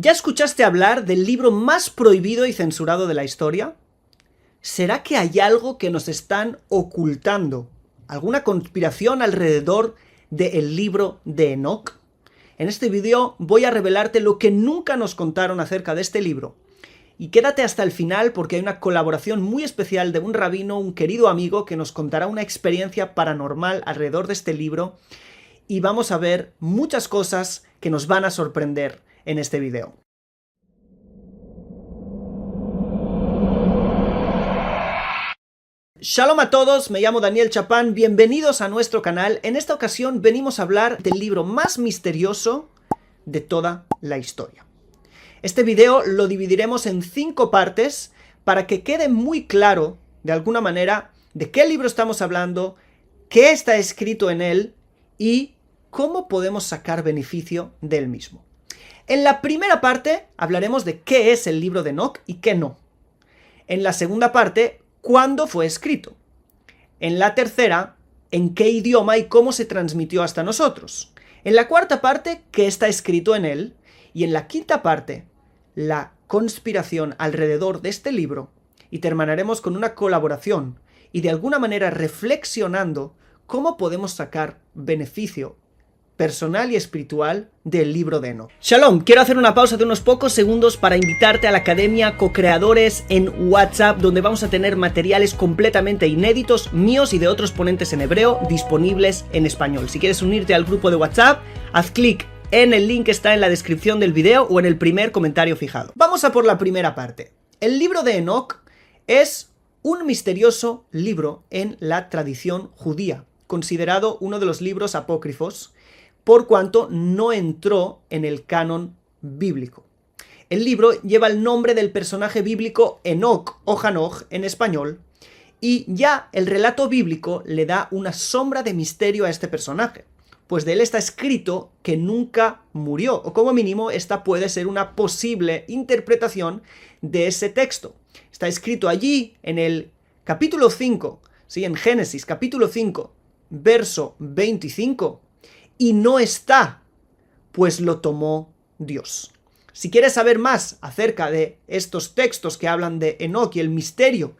¿Ya escuchaste hablar del libro más prohibido y censurado de la historia? ¿Será que hay algo que nos están ocultando? ¿Alguna conspiración alrededor del libro de Enoch? En este vídeo voy a revelarte lo que nunca nos contaron acerca de este libro. Y quédate hasta el final porque hay una colaboración muy especial de un rabino, un querido amigo, que nos contará una experiencia paranormal alrededor de este libro. Y vamos a ver muchas cosas que nos van a sorprender en este vídeo. Shalom a todos, me llamo Daniel Chapán, bienvenidos a nuestro canal. En esta ocasión venimos a hablar del libro más misterioso de toda la historia. Este video lo dividiremos en 5 partes para que quede muy claro, de alguna manera, de qué libro estamos hablando, qué está escrito en él y cómo podemos sacar beneficio del mismo. En la primera parte hablaremos de qué es el libro de Enoch y qué no. En la segunda parte, cuándo fue escrito. En la tercera, en qué idioma y cómo se transmitió hasta nosotros. En la cuarta parte, qué está escrito en él. Y en la quinta parte, la conspiración alrededor de este libro. Y terminaremos con una colaboración y de alguna manera reflexionando cómo podemos sacar beneficio personal y espiritual del libro de Enoch. Shalom, quiero hacer una pausa de unos pocos segundos para invitarte a la Academia Co-Creadores en WhatsApp, donde vamos a tener materiales completamente inéditos míos y de otros ponentes en hebreo disponibles en español. Si quieres unirte al grupo de WhatsApp, haz clic en el link que está en la descripción del video o en el primer comentario fijado. Vamos a por la primera parte. El libro de Enoch es un misterioso libro en la tradición judía, considerado uno de los libros apócrifos, por cuanto no entró en el canon bíblico. El libro lleva el nombre del personaje bíblico Enoch o Hanoch en español, y ya el relato bíblico le da una sombra de misterio a este personaje, pues de él está escrito que nunca murió, o como mínimo esta puede ser una posible interpretación de ese texto. Está escrito allí en el capítulo 5, ¿sí? En Génesis capítulo 5, verso 25, y no está, pues lo tomó Dios. Si quieres saber más acerca de estos textos que hablan de Enoch y el misterio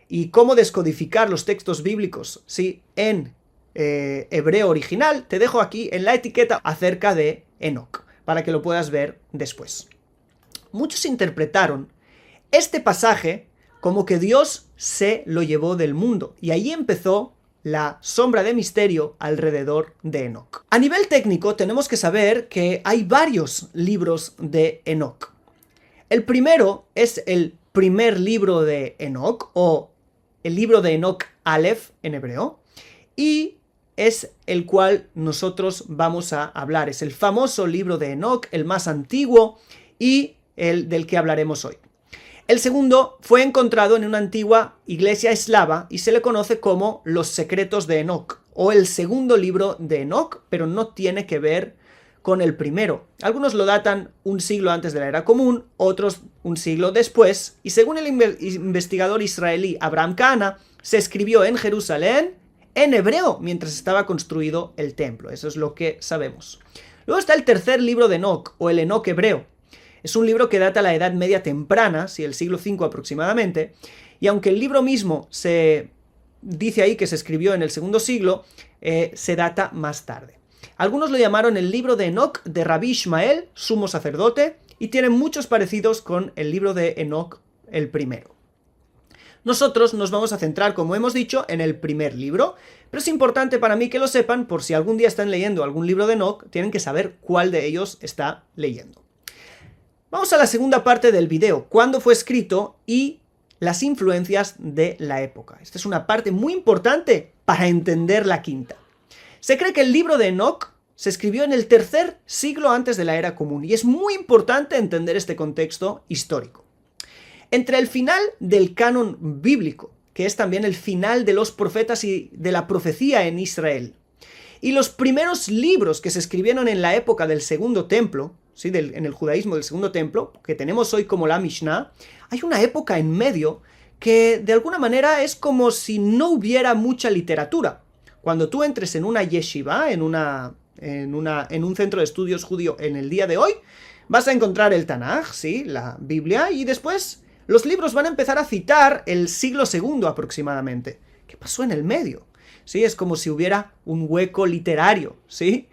y cómo descodificar los textos bíblicos, ¿sí? En hebreo original, te dejo aquí en la etiqueta acerca de Enoch, para que lo puedas ver después. Muchos interpretaron este pasaje como que Dios se lo llevó del mundo, y ahí empezó la sombra de misterio alrededor de Enoch. A nivel técnico tenemos que saber que hay varios libros de Enoch. El primero es el primer libro de Enoch, o el libro de Enoch Aleph en hebreo, y es el cual nosotros vamos a hablar. Es el famoso libro de Enoch, el más antiguo y el del que hablaremos hoy. El segundo fue encontrado en una antigua iglesia eslava y se le conoce como Los Secretos de Enoch, o el segundo libro de Enoch, pero no tiene que ver con el primero. Algunos lo datan un siglo antes de la era común, otros un siglo después, y según el investigador israelí Abraham Kahana, se escribió en Jerusalén en hebreo mientras estaba construido el templo. Eso es lo que sabemos. Luego está el tercer libro de Enoch, o el Enoch hebreo. Es un libro que data la Edad Media temprana, el siglo V aproximadamente, y aunque el libro mismo se dice ahí que se escribió en el segundo siglo, se data más tarde. Algunos lo llamaron el libro de Enoch de Rabbi Ishmael, sumo sacerdote, y tiene muchos parecidos con el libro de Enoch el primero. Nosotros nos vamos a centrar, como hemos dicho, en el primer libro, pero es importante para mí que lo sepan por si algún día están leyendo algún libro de Enoch, tienen que saber cuál de ellos está leyendo. Vamos a la segunda parte del video, cuándo fue escrito y las influencias de la época. Esta es una parte muy importante para entender la quinta. Se cree que el libro de Enoch se escribió en el tercer siglo antes de la era común, y es muy importante entender este contexto histórico. Entre el final del canon bíblico, que es también el final de los profetas y de la profecía en Israel, y los primeros libros que se escribieron en la época del Segundo Templo, ¿sí? En el judaísmo del Segundo Templo, que tenemos hoy como la Mishnah, hay una época en medio que de alguna manera es como si no hubiera mucha literatura. Cuando tú entres en una yeshiva, en un centro de estudios judío en el día de hoy, Vas a encontrar el Tanaj, sí, la Biblia, y después los libros van a empezar a citar el siglo II aproximadamente. ¿Qué pasó en el medio? Sí, es como si hubiera un hueco literario, ¿sí?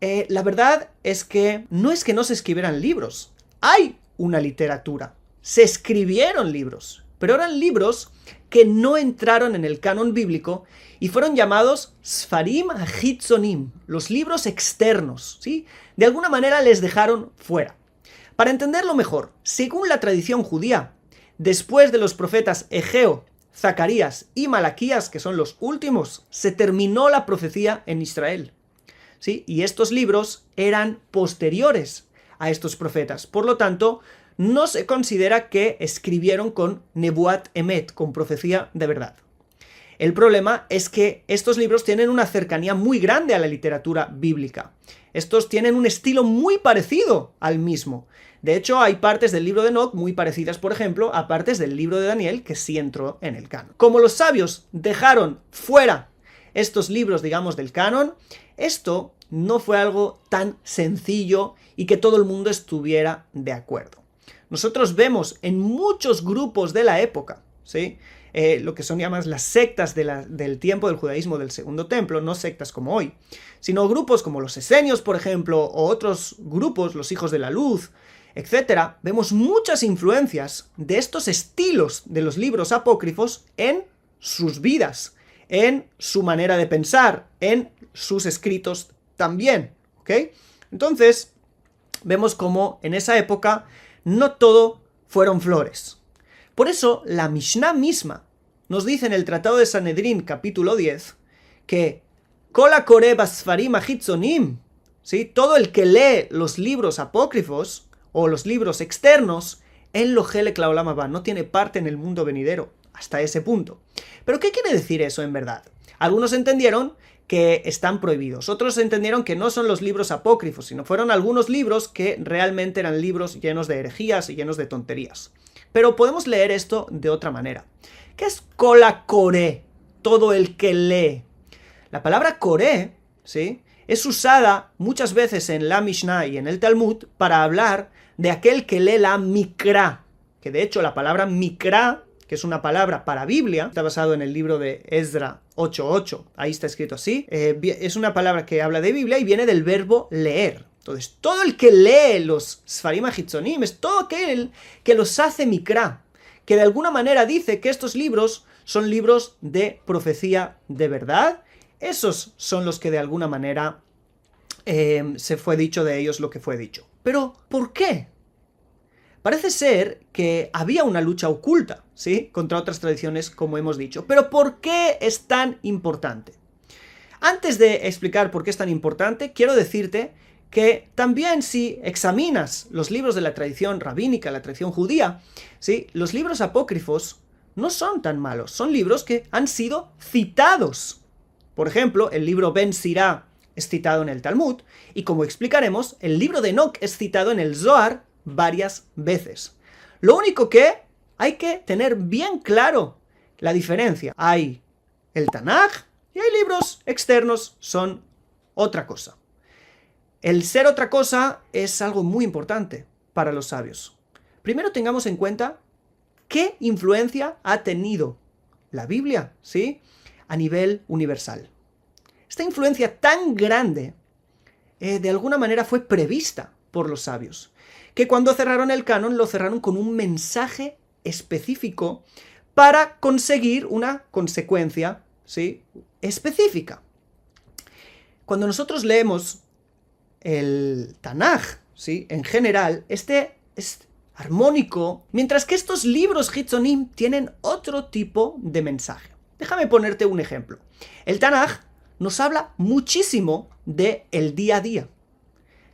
La verdad es que no se escribieran libros. Hay una literatura. Se escribieron libros, pero eran libros que no entraron en el canon bíblico y fueron llamados Sfarim HaChitzonim, los libros externos, ¿sí? De alguna manera les dejaron fuera. Para entenderlo mejor, según la tradición judía, después de los profetas Egeo, Zacarías y Malaquías, que son los últimos, se terminó la profecía en Israel, ¿sí? Y estos libros eran posteriores a estos profetas. Por lo tanto, no se considera que escribieron con Nebuat Emet, con profecía de verdad. El problema es que estos libros tienen una cercanía muy grande a la literatura bíblica. Estos tienen un estilo muy parecido al mismo. De hecho, hay partes del libro de Enoc muy parecidas, por ejemplo, a partes del libro de Daniel que sí entró en el canon. Como los sabios dejaron fuera estos libros, digamos, del canon, esto no fue algo tan sencillo y que todo el mundo estuviera de acuerdo. Nosotros vemos en muchos grupos de la época, ¿sí? Lo que son llamadas las sectas del tiempo del judaísmo del Segundo Templo, no sectas como hoy, sino grupos como los esenios, por ejemplo, o otros grupos, los hijos de la luz, etc. Vemos muchas influencias de estos estilos de los libros apócrifos en sus vidas, en su manera de pensar, en sus escritos también, ¿ok? Entonces, vemos como en esa época no todo fueron flores. Por eso, la Mishnah misma nos dice en el Tratado de Sanedrín, capítulo 10, que Kol hakoreh basfarim hachitzonim, ¿sí? Todo el que lee los libros apócrifos o los libros externos, en lo helek laolam haba, no tiene parte en el mundo venidero, hasta ese punto. ¿Pero qué quiere decir eso en verdad? Algunos entendieron que están prohibidos, otros entendieron que no son los libros apócrifos, sino fueron algunos libros que realmente eran libros llenos de herejías y llenos de tonterías. Pero podemos leer esto de otra manera. ¿Qué es Kol hakoreh? Todo el que lee. La palabra koreh, ¿sí?, es usada muchas veces en la Mishnah y en el Talmud para hablar de aquel que lee la Mikra, que de hecho la palabra Mikra, que es una palabra para Biblia, está basado en el libro de Esdra 8.8, ahí está escrito así, es una palabra que habla de Biblia y viene del verbo leer. Entonces, todo el que lee los Sfarim HaChitzonim es todo aquel que los hace Mikra, que de alguna manera dice que estos libros son libros de profecía de verdad. Esos son los que de alguna manera se fue dicho de ellos lo que fue dicho. Pero, ¿por qué? Parece ser que había una lucha oculta, ¿sí?, contra otras tradiciones, como hemos dicho. Pero ¿por qué es tan importante? Antes de explicar por qué es tan importante, quiero decirte que también si examinas los libros de la tradición rabínica, la tradición judía, ¿sí?, los libros apócrifos no son tan malos. Son libros que han sido citados. Por ejemplo, el libro Ben Sirá es citado en el Talmud, y como explicaremos, el libro de Enoc es citado en el Zohar varias veces. Lo único que hay que tener bien claro la diferencia. Hay el Tanaj y hay libros externos, son otra cosa. El ser otra cosa es algo muy importante para los sabios. Primero tengamos en cuenta qué influencia ha tenido la Biblia, ¿sí?, a nivel universal. Esta influencia tan grande, de alguna manera fue prevista por los sabios, que cuando cerraron el canon lo cerraron con un mensaje específico para conseguir una consecuencia, ¿sí?, específica. Cuando nosotros leemos el Tanaj, ¿sí?, en general, este es armónico, mientras que estos libros Hitzonim tienen otro tipo de mensaje. Déjame ponerte un ejemplo. El Tanaj nos habla muchísimo del día a día,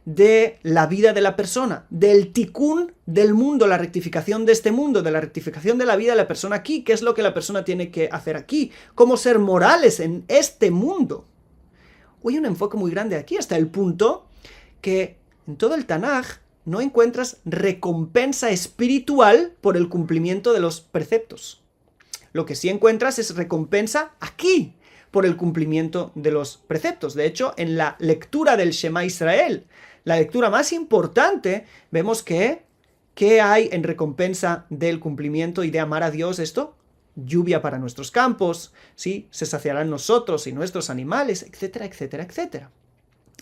de la vida de la persona, del tikkun del mundo, la rectificación de este mundo, de la rectificación de la vida de la persona aquí, qué es lo que la persona tiene que hacer aquí, cómo ser morales en este mundo. Hay un enfoque muy grande aquí, hasta el punto que en todo el Tanaj no encuentras recompensa espiritual por el cumplimiento de los preceptos. Lo que sí encuentras es recompensa aquí, por el cumplimiento de los preceptos. De hecho, en la lectura del Shema Israel, la lectura más importante, vemos que ¿qué hay en recompensa del cumplimiento y de amar a Dios esto? Lluvia para nuestros campos, ¿sí? Se saciarán nosotros y nuestros animales, etcétera, etcétera, etcétera.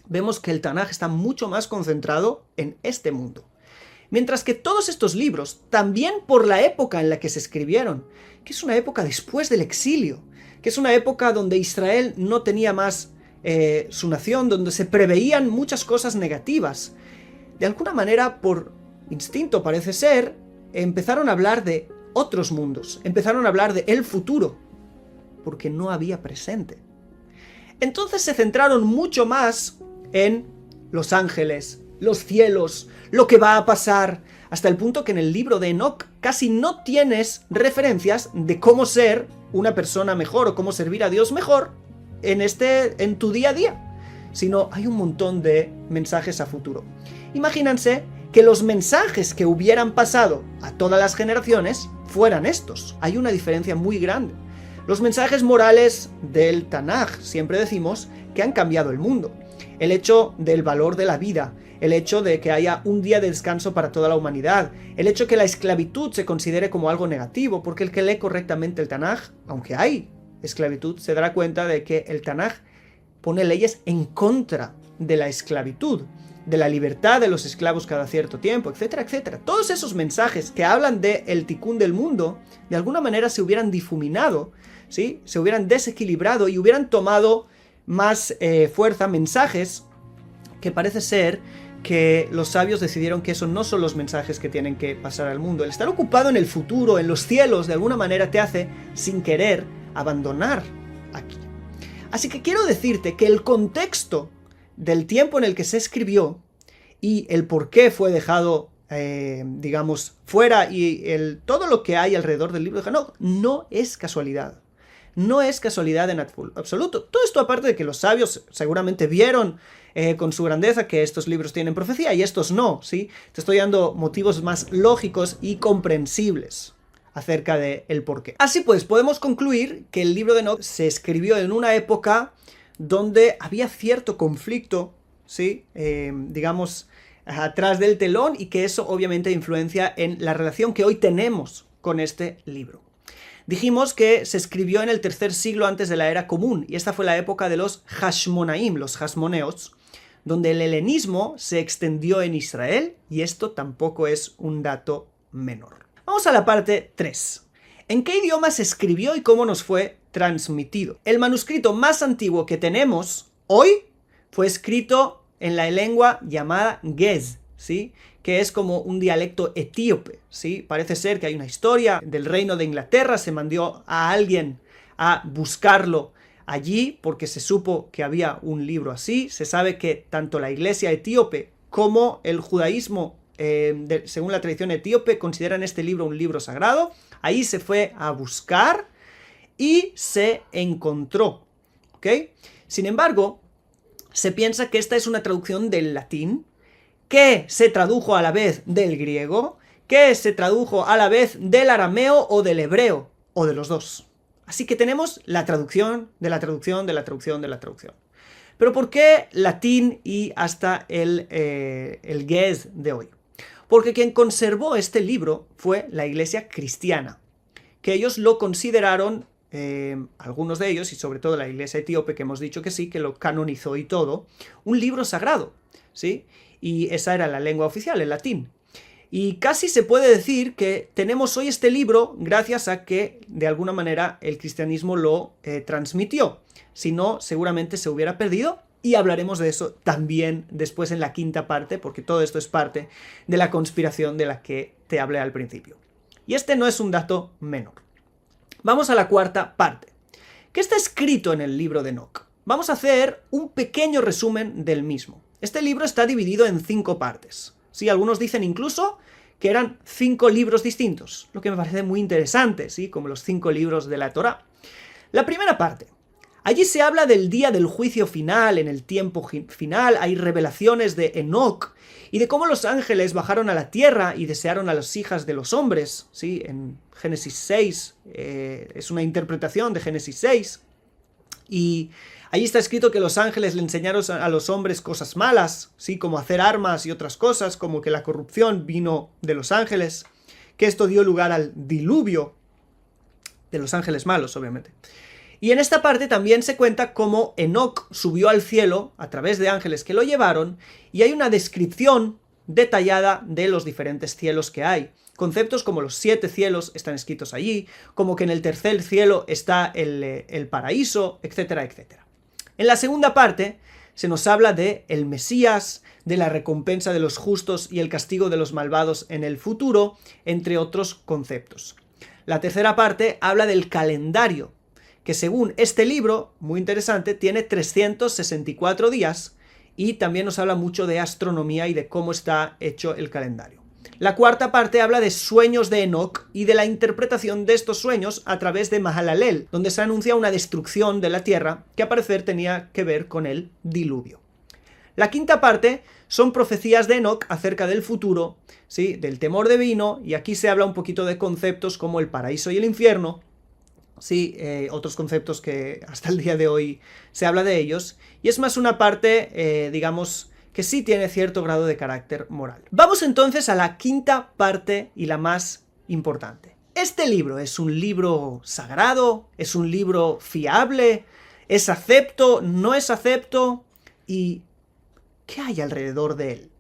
Vemos que el Tanaj está mucho más concentrado en este mundo. Mientras que todos estos libros, también por la época en la que se escribieron, que es una época después del exilio, que es una época donde Israel no tenía más su nación, donde se preveían muchas cosas negativas, de alguna manera, por instinto parece ser, empezaron a hablar de otros mundos, empezaron a hablar de el futuro, porque no había presente. Entonces se centraron mucho más en los ángeles, los cielos, lo que va a pasar, hasta el punto que en el libro de Enoch casi no tienes referencias de cómo ser una persona mejor o cómo servir a Dios mejor en tu día a día, sino hay un montón de mensajes a futuro. Imagínense que los mensajes que hubieran pasado a todas las generaciones fueran estos. Hay una diferencia muy grande. Los mensajes morales del Tanaj, siempre decimos, que han cambiado el mundo. El hecho del valor de la vida, el hecho de que haya un día de descanso para toda la humanidad, el hecho de que la esclavitud se considere como algo negativo, porque el que lee correctamente el Tanaj, aunque hay esclavitud, se dará cuenta de que el Tanaj pone leyes en contra de la esclavitud, de la libertad de los esclavos cada cierto tiempo, etcétera, etcétera. Todos esos mensajes que hablan del tikkun del mundo, de alguna manera se hubieran difuminado, ¿sí? Se hubieran desequilibrado y hubieran tomado más fuerza, mensajes que parece ser que los sabios decidieron que esos no son los mensajes que tienen que pasar al mundo. El estar ocupado en el futuro, en los cielos, de alguna manera te hace, sin querer, abandonar aquí. Así que quiero decirte que el contexto del tiempo en el que se escribió y el por qué fue dejado, digamos, fuera y todo lo que hay alrededor del libro de Enoch no es casualidad. No es casualidad en absoluto. Todo esto aparte de que los sabios seguramente vieron con su grandeza que estos libros tienen profecía y estos no, ¿sí? Te estoy dando motivos más lógicos y comprensibles acerca del porqué. Así pues, podemos concluir que el libro de Enoch se escribió en una época donde había cierto conflicto, ¿sí? Digamos, atrás del telón, y que eso obviamente influencia en la relación que hoy tenemos con este libro. Dijimos que se escribió en el tercer siglo antes de la era común, y esta fue la época de los Hashmonaim, los Hasmoneos, donde el helenismo se extendió en Israel, y esto tampoco es un dato menor. Vamos a la parte 3. ¿En qué idioma se escribió y cómo nos fue transmitido? El manuscrito más antiguo que tenemos hoy fue escrito en la lengua llamada Gez, ¿sí? Que es como un dialecto etíope, ¿sí? Parece ser que hay una historia del reino de Inglaterra, se mandó a alguien a buscarlo allí porque se supo que había un libro así. Se sabe que tanto la iglesia etíope como el judaísmo, según la tradición etíope, consideran este libro un libro sagrado. Ahí se fue a buscar y se encontró, ¿ok? Sin embargo, se piensa que esta es una traducción del latín, que se tradujo a la vez del griego, que se tradujo a la vez del arameo o del hebreo, o de los dos. Así que tenemos la traducción de la traducción de la traducción de la traducción. Pero ¿por qué latín y hasta el Gez de hoy? Porque quien conservó este libro fue la iglesia cristiana, que ellos lo consideraron, algunos de ellos, y sobre todo la iglesia etíope, que hemos dicho que sí, que lo canonizó y todo, un libro sagrado, ¿sí? Y esa era la lengua oficial, el latín. Y casi se puede decir que tenemos hoy este libro gracias a que, de alguna manera, el cristianismo lo transmitió. Si no, seguramente se hubiera perdido, y hablaremos de eso también después en la quinta parte, porque todo esto es parte de la conspiración de la que te hablé al principio. Y este no es un dato menor. Vamos a la cuarta parte. ¿Qué está escrito en el libro de Enoch? Vamos a hacer un pequeño resumen del mismo. Este libro está dividido en 5 partes. Sí, algunos dicen incluso que eran 5 libros distintos, lo que me parece muy interesante, ¿sí? Como los 5 libros de la Torá. La primera parte. Allí se habla del día del juicio final, en el tiempo final, hay revelaciones de Enoch y de cómo los ángeles bajaron a la tierra y desearon a las hijas de los hombres, ¿sí? En Génesis 6, es una interpretación de Génesis 6. Y ahí está escrito que los ángeles le enseñaron a los hombres cosas malas, ¿sí? Como hacer armas y otras cosas, como que la corrupción vino de los ángeles, que esto dio lugar al diluvio de los ángeles malos, obviamente. Y en esta parte también se cuenta cómo Enoc subió al cielo a través de ángeles que lo llevaron, y hay una descripción detallada de los diferentes cielos que hay. Conceptos como los 7 cielos están escritos allí, como que en el tercer cielo está el paraíso, etcétera, etcétera. En la segunda parte se nos habla de el Mesías, de la recompensa de los justos y el castigo de los malvados en el futuro, entre otros conceptos. La tercera parte habla del calendario, que según este libro, muy interesante, tiene 364 días, y también nos habla mucho de astronomía y de cómo está hecho el calendario. La cuarta parte habla de sueños de Enoc y de la interpretación de estos sueños a través de Mahalalel, donde se anuncia una destrucción de la tierra que al parecer tenía que ver con el diluvio. La quinta parte son profecías de Enoc acerca del futuro, ¿sí? Del temor divino, y aquí se habla un poquito de conceptos como el paraíso y el infierno, sí, otros conceptos que hasta el día de hoy se habla de ellos, y es más una parte, digamos, que sí tiene cierto grado de carácter moral. Vamos entonces a la quinta parte y la más importante. ¿Este libro es un libro sagrado? ¿Es un libro fiable? ¿Es acepto? ¿No es acepto? ¿Y qué hay alrededor de él?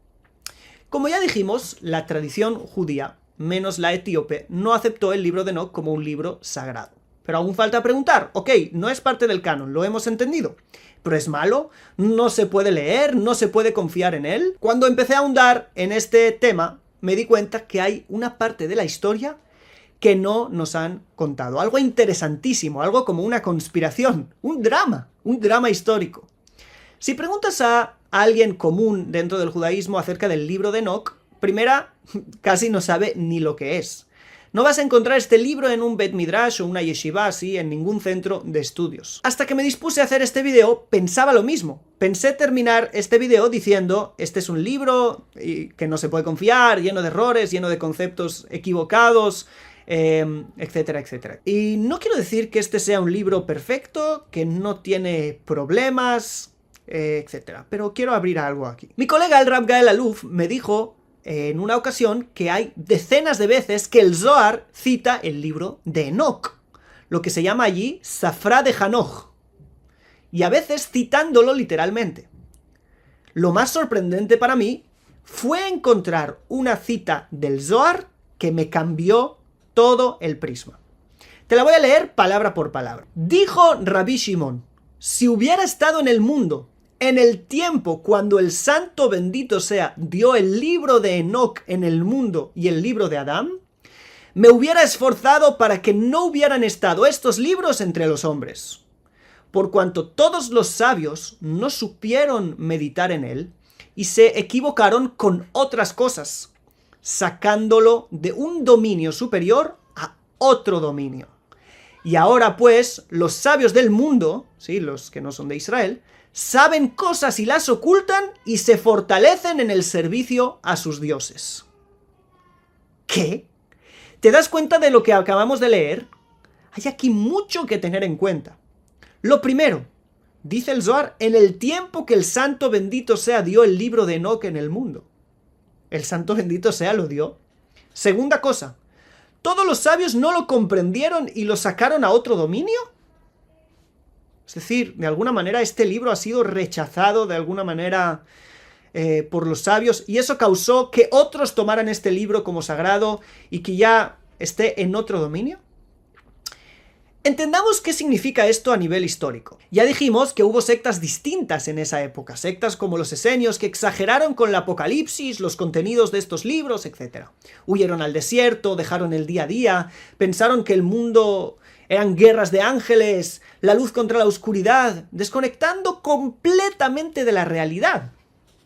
Como ya dijimos, la tradición judía, menos la etíope, no aceptó el libro de Enoc como un libro sagrado. Pero aún falta preguntar, ok, no es parte del canon, lo hemos entendido, ¿pero es malo? ¿No se puede leer? ¿No se puede confiar en él? Cuando empecé a ahondar en este tema, me di cuenta que hay una parte de la historia que no nos han contado. Algo interesantísimo, algo como una conspiración, un drama histórico. Si preguntas a alguien común dentro del judaísmo acerca del libro de Enoc, primera, casi no sabe ni lo que es. No vas a encontrar este libro en un Bet Midrash o una yeshiva así, en ningún centro de estudios. Hasta que me dispuse a hacer este video, pensaba lo mismo. Pensé terminar este video diciendo, este es un libro que no se puede confiar, lleno de errores, lleno de conceptos equivocados, etcétera, etcétera. Y no quiero decir que este sea un libro perfecto, que no tiene problemas, etcétera. Pero quiero abrir algo aquí. Mi colega el Rav Gael Aluf me dijo en una ocasión que hay decenas de veces que el Zohar cita el libro de Enoc, lo que se llama allí Safra de Hanoch, y a veces citándolo literalmente. Lo más sorprendente para mí fue encontrar una cita del Zohar que me cambió todo el prisma. Te la voy a leer palabra por palabra. Dijo Rabbi Shimon, si hubiera estado en el mundo en el tiempo cuando el santo bendito sea dio el libro de Enoc en el mundo y el libro de Adán, me hubiera esforzado para que no hubieran estado estos libros entre los hombres, por cuanto todos los sabios no supieron meditar en él y se equivocaron con otras cosas, sacándolo de un dominio superior a otro dominio. Y ahora pues, los sabios del mundo, ¿sí? Los que no son de Israel, saben cosas y las ocultan y se fortalecen en el servicio a sus dioses. ¿Qué? ¿Te das cuenta de lo que acabamos de leer? Hay aquí mucho que tener en cuenta. Lo primero, dice el Zohar, en el tiempo que el santo bendito sea dio el libro de Enoc en el mundo. ¿El santo bendito sea lo dio? Segunda cosa, ¿todos los sabios no lo comprendieron y lo sacaron a otro dominio? Es decir, de alguna manera este libro ha sido rechazado de alguna manera por los sabios, y eso causó que otros tomaran este libro como sagrado y que ya esté en otro dominio. Entendamos qué significa esto a nivel histórico. Ya dijimos que hubo sectas distintas en esa época, sectas como los esenios que exageraron con el apocalipsis, los contenidos de estos libros, etc. Huyeron al desierto, dejaron el día a día, pensaron que el mundo eran guerras de ángeles, la luz contra la oscuridad, desconectando completamente de la realidad,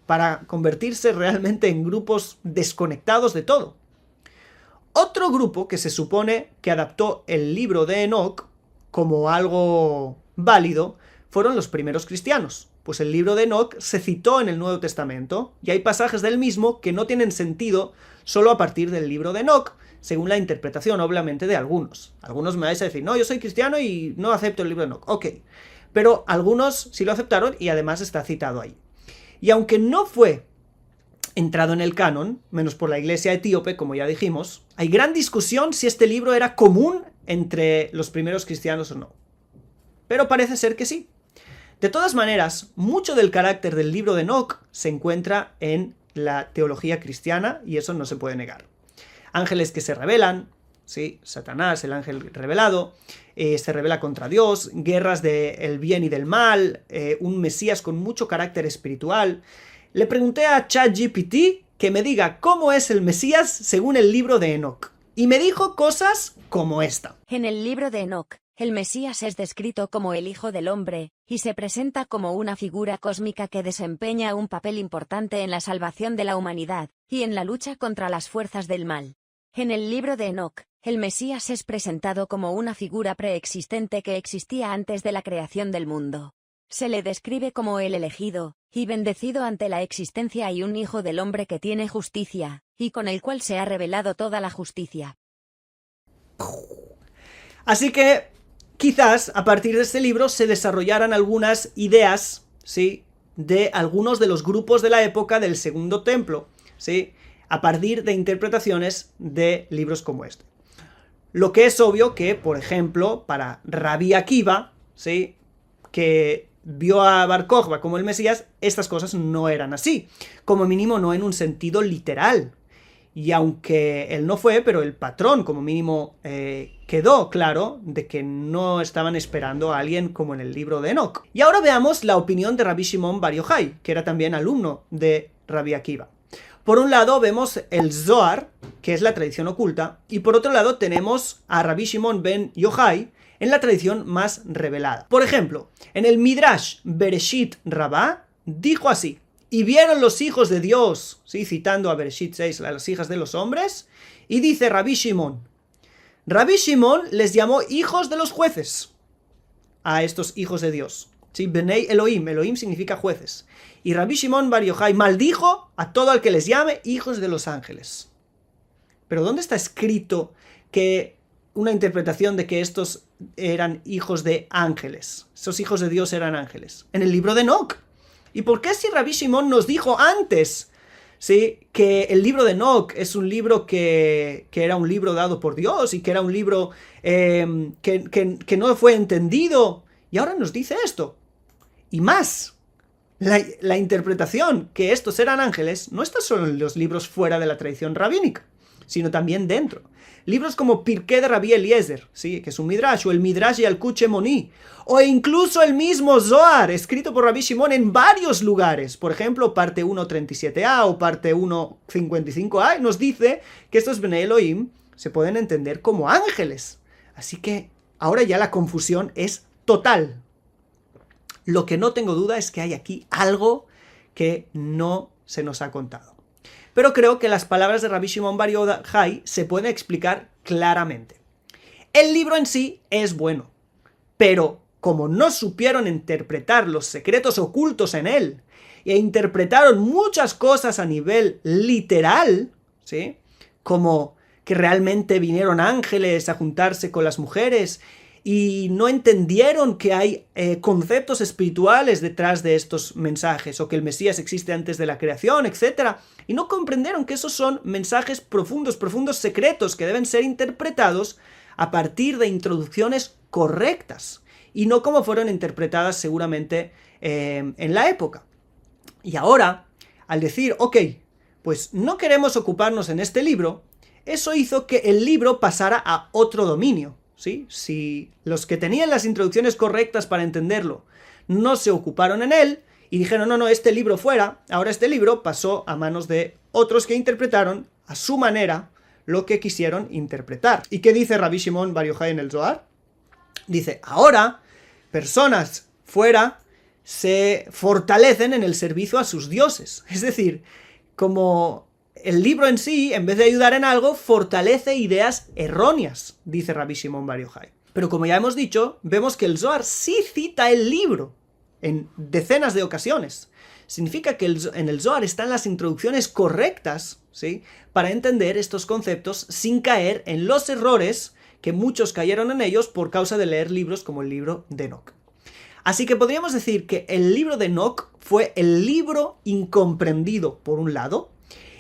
para convertirse realmente en grupos desconectados de todo. Otro grupo que se supone que adaptó el libro de Enoc como algo válido fueron los primeros cristianos, pues el libro de Enoc se citó en el Nuevo Testamento y hay pasajes del mismo que no tienen sentido solo a partir del libro de Enoc, según la interpretación obviamente de algunos. Algunos me vais a decir, no, yo soy cristiano y no acepto el libro de Enoc. Ok, pero algunos sí lo aceptaron y además está citado ahí. Y aunque no fue entrado en el canon, menos por la iglesia etíope, como ya dijimos, hay gran discusión si este libro era común entre los primeros cristianos o no. Pero parece ser que sí. De todas maneras, mucho del carácter del libro de Enoch se encuentra en la teología cristiana y eso no se puede negar. Ángeles que se rebelan, ¿sí? Satanás, el ángel revelado, se revela contra Dios, guerras del bien y del mal, un Mesías con mucho carácter espiritual. Le pregunté a ChatGPT que me diga cómo es el Mesías según el libro de Enoch. Y me dijo cosas como esta. En el libro de Enoch, el Mesías es descrito como el Hijo del Hombre, y se presenta como una figura cósmica que desempeña un papel importante en la salvación de la humanidad, y en la lucha contra las fuerzas del mal. En el libro de Enoch, el Mesías es presentado como una figura preexistente que existía antes de la creación del mundo. Se le describe como el elegido, y bendecido ante la existencia y un Hijo del Hombre que tiene justicia, y con el cual se ha revelado toda la justicia. Así que quizás a partir de este libro se desarrollaran algunas ideas, ¿sí?, de algunos de los grupos de la época del Segundo Templo, ¿sí?, a partir de interpretaciones de libros como este. Lo que es obvio que, por ejemplo, para Rabbi Akiva, ¿sí?, que vio a Bar Kokhba como el Mesías, estas cosas no eran así, como mínimo no en un sentido literal. Y aunque él no fue, pero el patrón como mínimo quedó claro de que no estaban esperando a alguien como en el libro de Enoch. Y ahora veamos la opinión de Rabbi Shimon Bar Yochai, que era también alumno de Rabbi Akiva. Por un lado vemos el Zohar, que es la tradición oculta, y por otro lado tenemos a Rabbi Shimon ben Yochai en la tradición más revelada. Por ejemplo, en el Midrash Bereshit Rabbah dijo así: y vieron los hijos de Dios, ¿sí?, citando a Bereshit 6, las hijas de los hombres, y dice Rabbi Shimon les llamó hijos de los jueces a estos hijos de Dios, ¿sí? Benei Elohim, Elohim significa jueces, y Rabbi Shimon Bar Yochai maldijo a todo el que les llame hijos de los ángeles. Pero ¿dónde está escrito que una interpretación de que estos eran hijos de ángeles? Esos hijos de Dios eran ángeles. En el libro de Enoch. ¿Y por qué si Rabbi Shimon nos dijo antes, ¿sí?, que el libro de Enoch es un libro que era un libro dado por Dios y que era un libro que no fue entendido? Y ahora nos dice esto. Y más, la interpretación que estos eran ángeles no está solo en los libros fuera de la tradición rabínica, sino también dentro. Libros como Pirkei de Rabbi Eliezer, ¿sí?, que es un Midrash, o el Midrash Yalkut Shemoni, o incluso el mismo Zohar, escrito por Rabbi Shimon en varios lugares. Por ejemplo, parte 1.37a o parte 1.55a, nos dice que estos Benei Elohim se pueden entender como ángeles. Así que ahora ya la confusión es total. Lo que no tengo duda es que hay aquí algo que no se nos ha contado. Pero creo que las palabras de Rabbi Shimon Bar Yochai se pueden explicar claramente. El libro en sí es bueno, pero como no supieron interpretar los secretos ocultos en él, e interpretaron muchas cosas a nivel literal, ¿sí?, como que realmente vinieron ángeles a juntarse con las mujeres, y no entendieron que hay conceptos espirituales detrás de estos mensajes, o que el Mesías existe antes de la creación, etc. Y no comprendieron que esos son mensajes profundos, secretos, que deben ser interpretados a partir de introducciones correctas, y no como fueron interpretadas seguramente en la época. Y ahora, al decir, ok, pues no queremos ocuparnos en este libro, eso hizo que el libro pasara a otro dominio, ¿sí? Si los que tenían las introducciones correctas para entenderlo no se ocuparon en él y dijeron, no, este libro fuera, ahora este libro pasó a manos de otros que interpretaron a su manera lo que quisieron interpretar. ¿Y qué dice Rabbi Shimon Bar Yochai en el Zohar? Dice, ahora personas fuera se fortalecen en el servicio a sus dioses. Es decir, como el libro en sí, en vez de ayudar en algo, fortalece ideas erróneas, dice Rabbi Shimon Bar Yochai. Pero como ya hemos dicho, vemos que el Zohar sí cita el libro en decenas de ocasiones. Significa que en el Zohar están las introducciones correctas, ¿sí?, para entender estos conceptos sin caer en los errores que muchos cayeron en ellos por causa de leer libros como el libro de Enoch. Así que podríamos decir que el libro de Enoc fue el libro incomprendido por un lado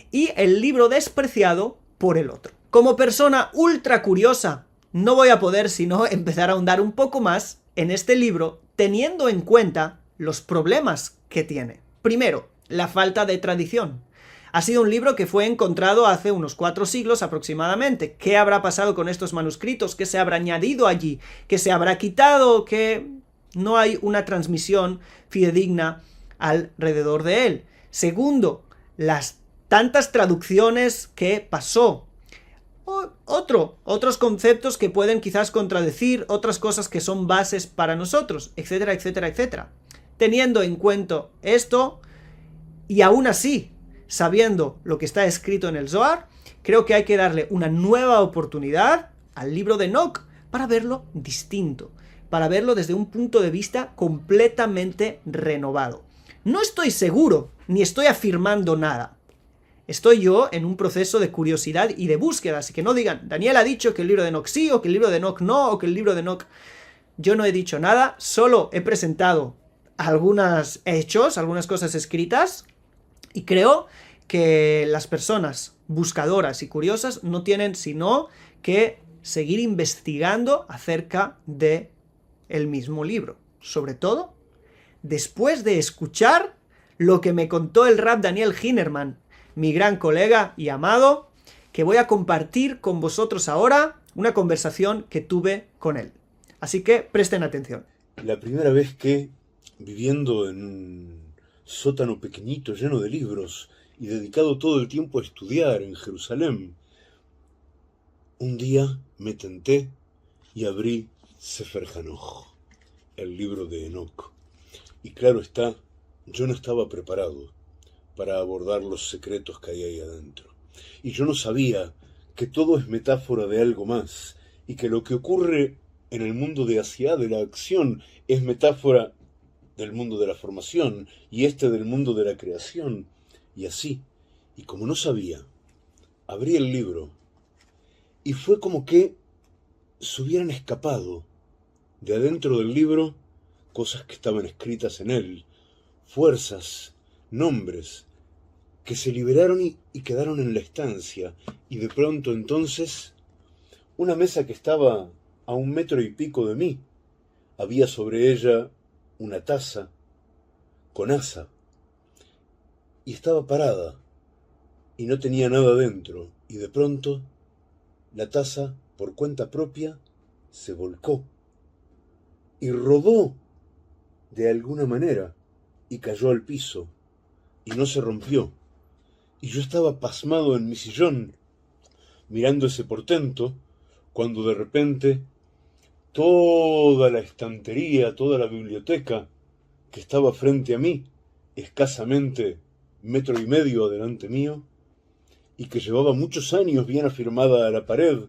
y el libro despreciado por el otro. Como persona ultra curiosa, no voy a poder sino empezar a ahondar un poco más en este libro, teniendo en cuenta los problemas que tiene. Primero, la falta de tradición. Ha sido un libro que fue encontrado hace unos 4 siglos aproximadamente. ¿Qué habrá pasado con estos manuscritos? ¿Qué se habrá añadido allí? ¿Qué se habrá quitado? ¿Qué no hay una transmisión fidedigna alrededor de él? Segundo, tantas traducciones que pasó. Otros conceptos que pueden quizás contradecir, otras cosas que son bases para nosotros, etcétera, etcétera, etcétera. Teniendo en cuenta esto, y aún así, sabiendo lo que está escrito en el Zohar, creo que hay que darle una nueva oportunidad al libro de Enoc para verlo distinto, para verlo desde un punto de vista completamente renovado. No estoy seguro, ni estoy afirmando nada. Estoy yo en un proceso de curiosidad y de búsqueda, así que no digan, Daniel ha dicho que el libro de Enoc sí, o que el libro de Enoc no, o que el libro de Enoc... Yo no he dicho nada, solo he presentado algunos hechos, algunas cosas escritas, y creo que las personas buscadoras y curiosas no tienen sino que seguir investigando acerca de el mismo libro. Sobre todo, después de escuchar lo que me contó el Rav Daniel Hinerman, mi gran colega y amado, que voy a compartir con vosotros ahora una conversación que tuve con él. Así que presten atención. La primera vez que, viviendo en un sótano pequeñito lleno de libros y dedicado todo el tiempo a estudiar en Jerusalén, un día me tenté y abrí Sefer Hanoch, el libro de Enoc. Y claro está, yo no estaba preparado para abordar los secretos que hay ahí adentro. Y yo no sabía que todo es metáfora de algo más, y que lo que ocurre en el mundo de Asiá, de la acción, es metáfora del mundo de la formación, y del mundo de la creación, y así. Y como no sabía, abrí el libro, y fue como que se hubieran escapado de adentro del libro cosas que estaban escritas en él, fuerzas, nombres, que se liberaron y quedaron en la estancia, y de pronto entonces, una mesa que estaba a 1 metro y pico de mí, había sobre ella una taza con asa, y estaba parada, y no tenía nada dentro, y de pronto la taza, por cuenta propia, se volcó, y rodó de alguna manera, y cayó al piso, y no se rompió. Y yo estaba pasmado en mi sillón, mirando ese portento, cuando de repente toda la estantería, toda la biblioteca que estaba frente a mí, escasamente 1,5 metros adelante mío, y que llevaba muchos años bien afirmada a la pared,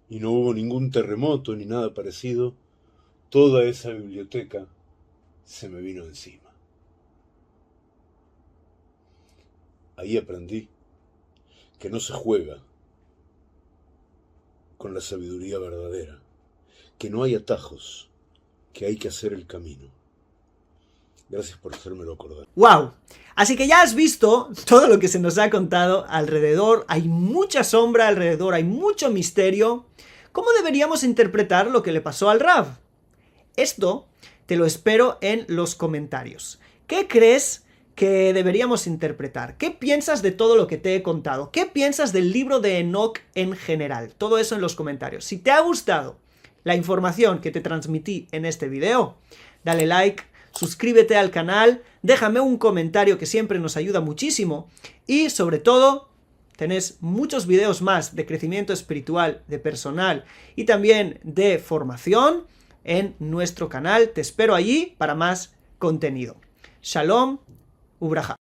y no hubo ningún terremoto ni nada parecido, toda esa biblioteca se me vino encima. Ahí aprendí que no se juega con la sabiduría verdadera, que no hay atajos, que hay que hacer el camino. Gracias por hacérmelo acordar. ¡Wow! Así que ya has visto todo lo que se nos ha contado alrededor. Hay mucha sombra alrededor, hay mucho misterio. ¿Cómo deberíamos interpretar lo que le pasó al Rav? Esto te lo espero en los comentarios. ¿Qué crees que deberíamos interpretar? ¿Qué piensas de todo lo que te he contado? ¿Qué piensas del libro de Enoc en general? Todo eso en los comentarios. Si te ha gustado la información que te transmití en este video, dale like, suscríbete al canal, déjame un comentario que siempre nos ayuda muchísimo y sobre todo tenés muchos videos más de crecimiento espiritual, de personal y también de formación en nuestro canal. Te espero allí para más contenido. Shalom Ubraja.